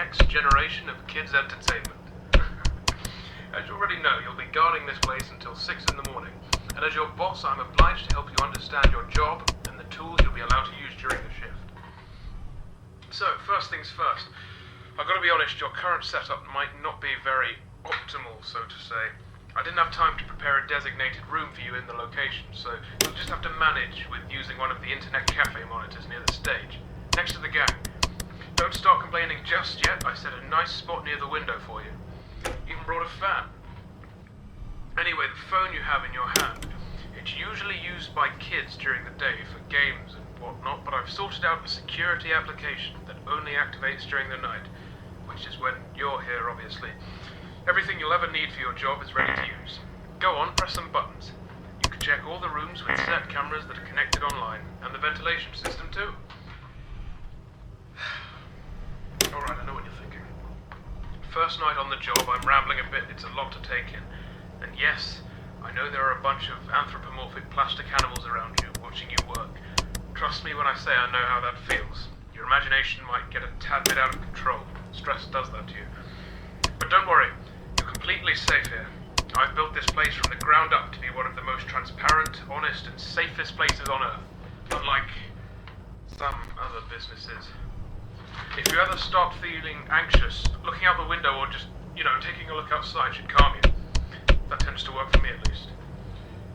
next generation of kids' entertainment. As you already know, you'll be guarding this place until 6 in the morning, and as your boss, I'm obliged to help you understand your job and the tools you'll be allowed to use during the shift. So, first things first, I've got to be honest, your current setup might not be very optimal, so to say. I didn't have time to prepare a designated room for you in the location, so you'll just have to manage with using one of the internet cafe monitors near the stage, next to the gang. Don't start complaining just yet, I set a nice spot near the window for you. Even brought a fan. Anyway, the phone you have in your hand, it's usually used by kids during the day for games and whatnot, but I've sorted out a security application that only activates during the night, which is when you're here, obviously. Everything you'll ever need for your job is ready to use. Go on, press some buttons. You can check all the rooms with set cameras that are connected online, and the ventilation system too. Alright, I know what you're thinking. First night on the job, I'm rambling a bit, it's a lot to take in. And yes, I know there are a bunch of anthropomorphic plastic animals around you, watching you work. Trust me when I say I know how that feels. Your imagination might get a tad bit out of control. Stress does that to you. But don't worry, you're completely safe here. I've built this place from the ground up to be one of the most transparent, honest, and safest places on Earth. Unlike some other businesses. If you ever start feeling anxious, looking out the window or just, taking a look outside should calm you. That tends to work for me at least.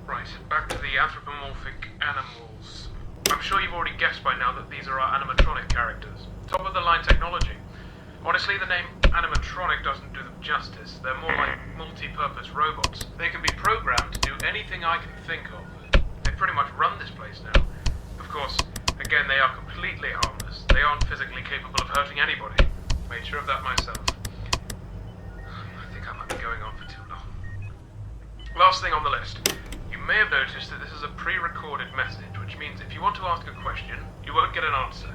Right, back to the anthropomorphic animals. I'm sure you've already guessed by now that these are our animatronic characters. Top of the line technology. Honestly, the name animatronic doesn't do them justice. They're more like multi-purpose robots. They can be programmed to do anything I can think of. They pretty much run this place now. Of course, again, they are completely harmless. They aren't physically capable of hurting anybody. Made sure of that myself. I think I might be going on for too long. Last thing on the list. You may have noticed that this is a pre-recorded message, which means if you want to ask a question, you won't get an answer.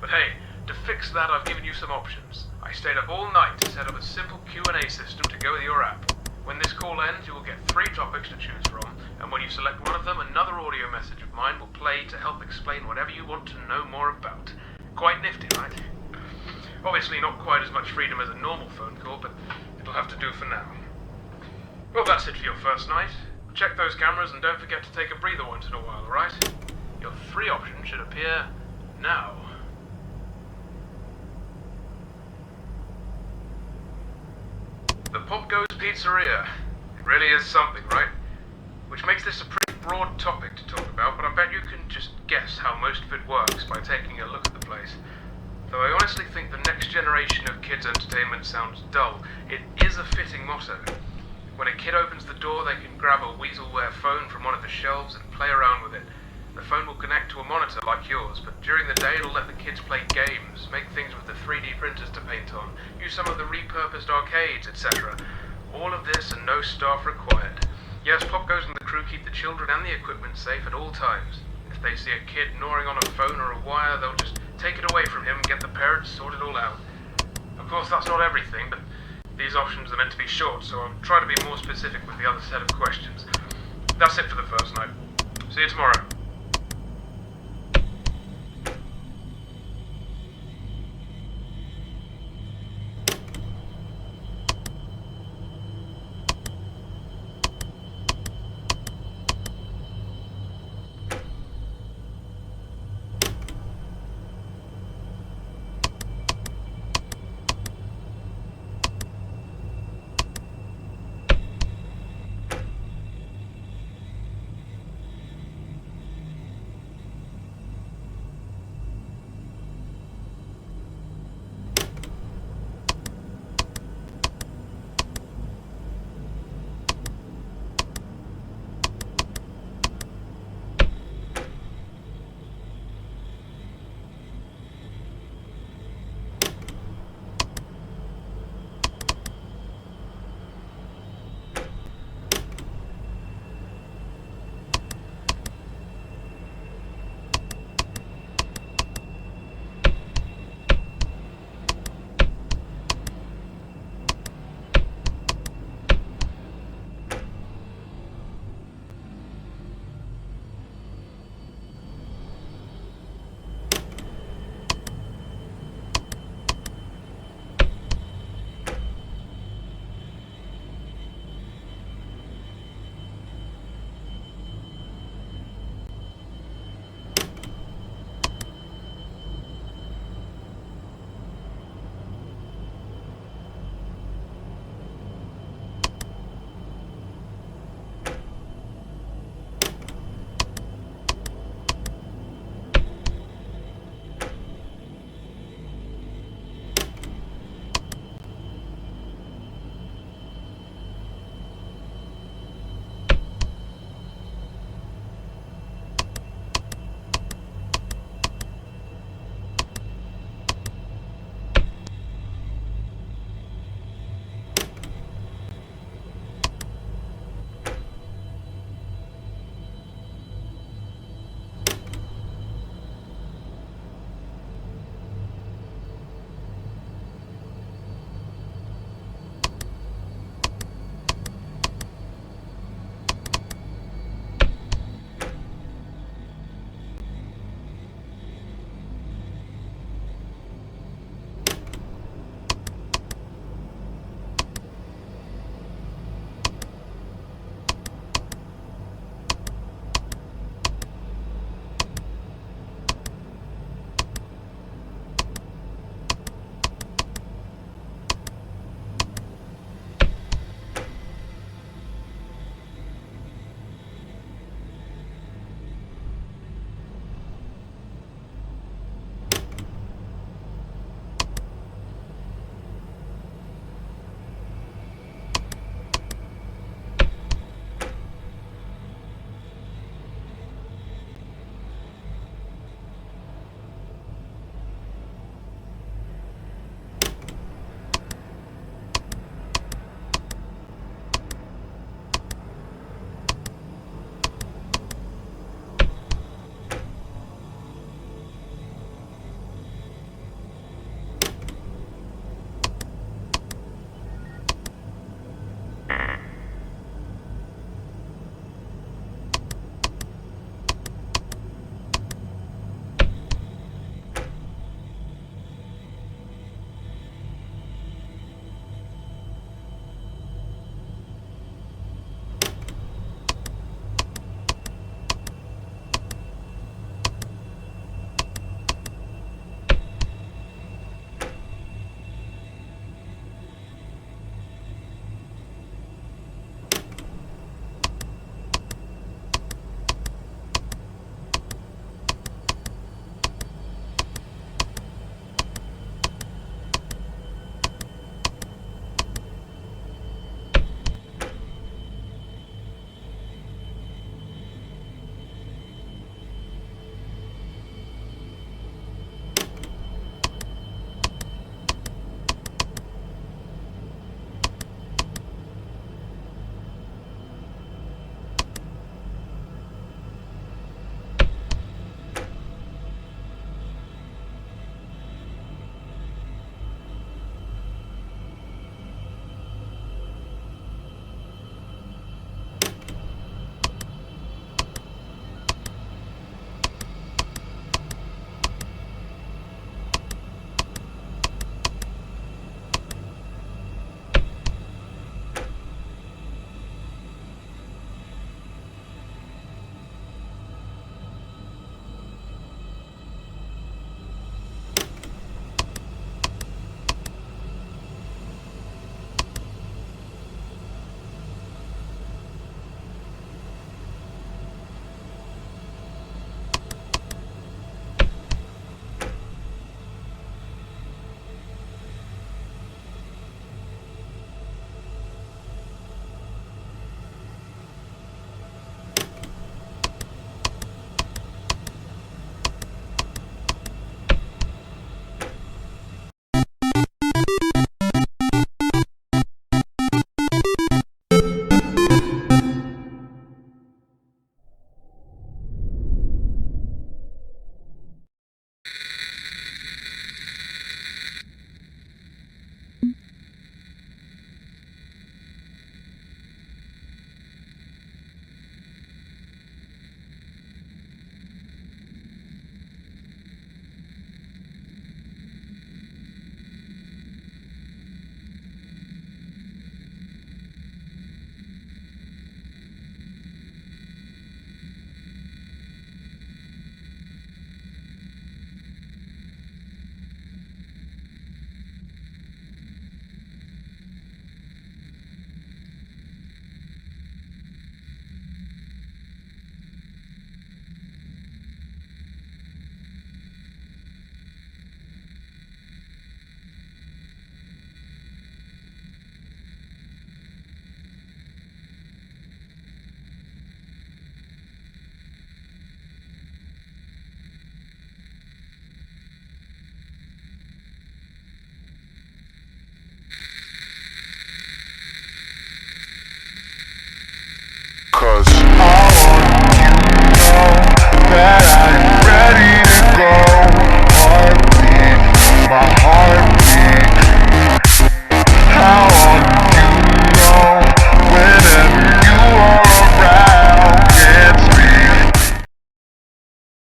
But hey, to fix that, I've given you some options. I stayed up all night to set up a simple Q&A system to go with your app. When this call ends, you will get 3 topics to choose from, and when you select one of them, another audio message of mine will play to help explain whatever you want to know more about. Quite nifty, right? Obviously not quite as much freedom as a normal phone call, but it'll have to do for now. Well, that's it for your first night. Check those cameras and don't forget to take a breather once in a while, alright? Your 3 options should appear now. The POPGOES Pizzeria. It really is something, right? Which makes this a pretty broad topic to talk about, but I bet you can just guess how most of it works by taking a look at the place. Though I honestly think the next generation of kids' entertainment sounds dull, it is a fitting motto. When a kid opens the door, they can grab a weaselware phone from one of the shelves and play around with it. The phone will connect to a monitor like yours, but during the day it'll let the kids play games, make things with the 3D printers to paint on, use some of the repurposed arcades, etc. All of this and no staff required. Yes, POPGOES and the crew keep the children and the equipment safe at all times. If they see a kid gnawing on a phone or a wire, they'll just take it away from him and get the parents sorted all out. Of course, that's not everything, but these options are meant to be short, so I'll try to be more specific with the other set of questions. That's it for the first night. See you tomorrow.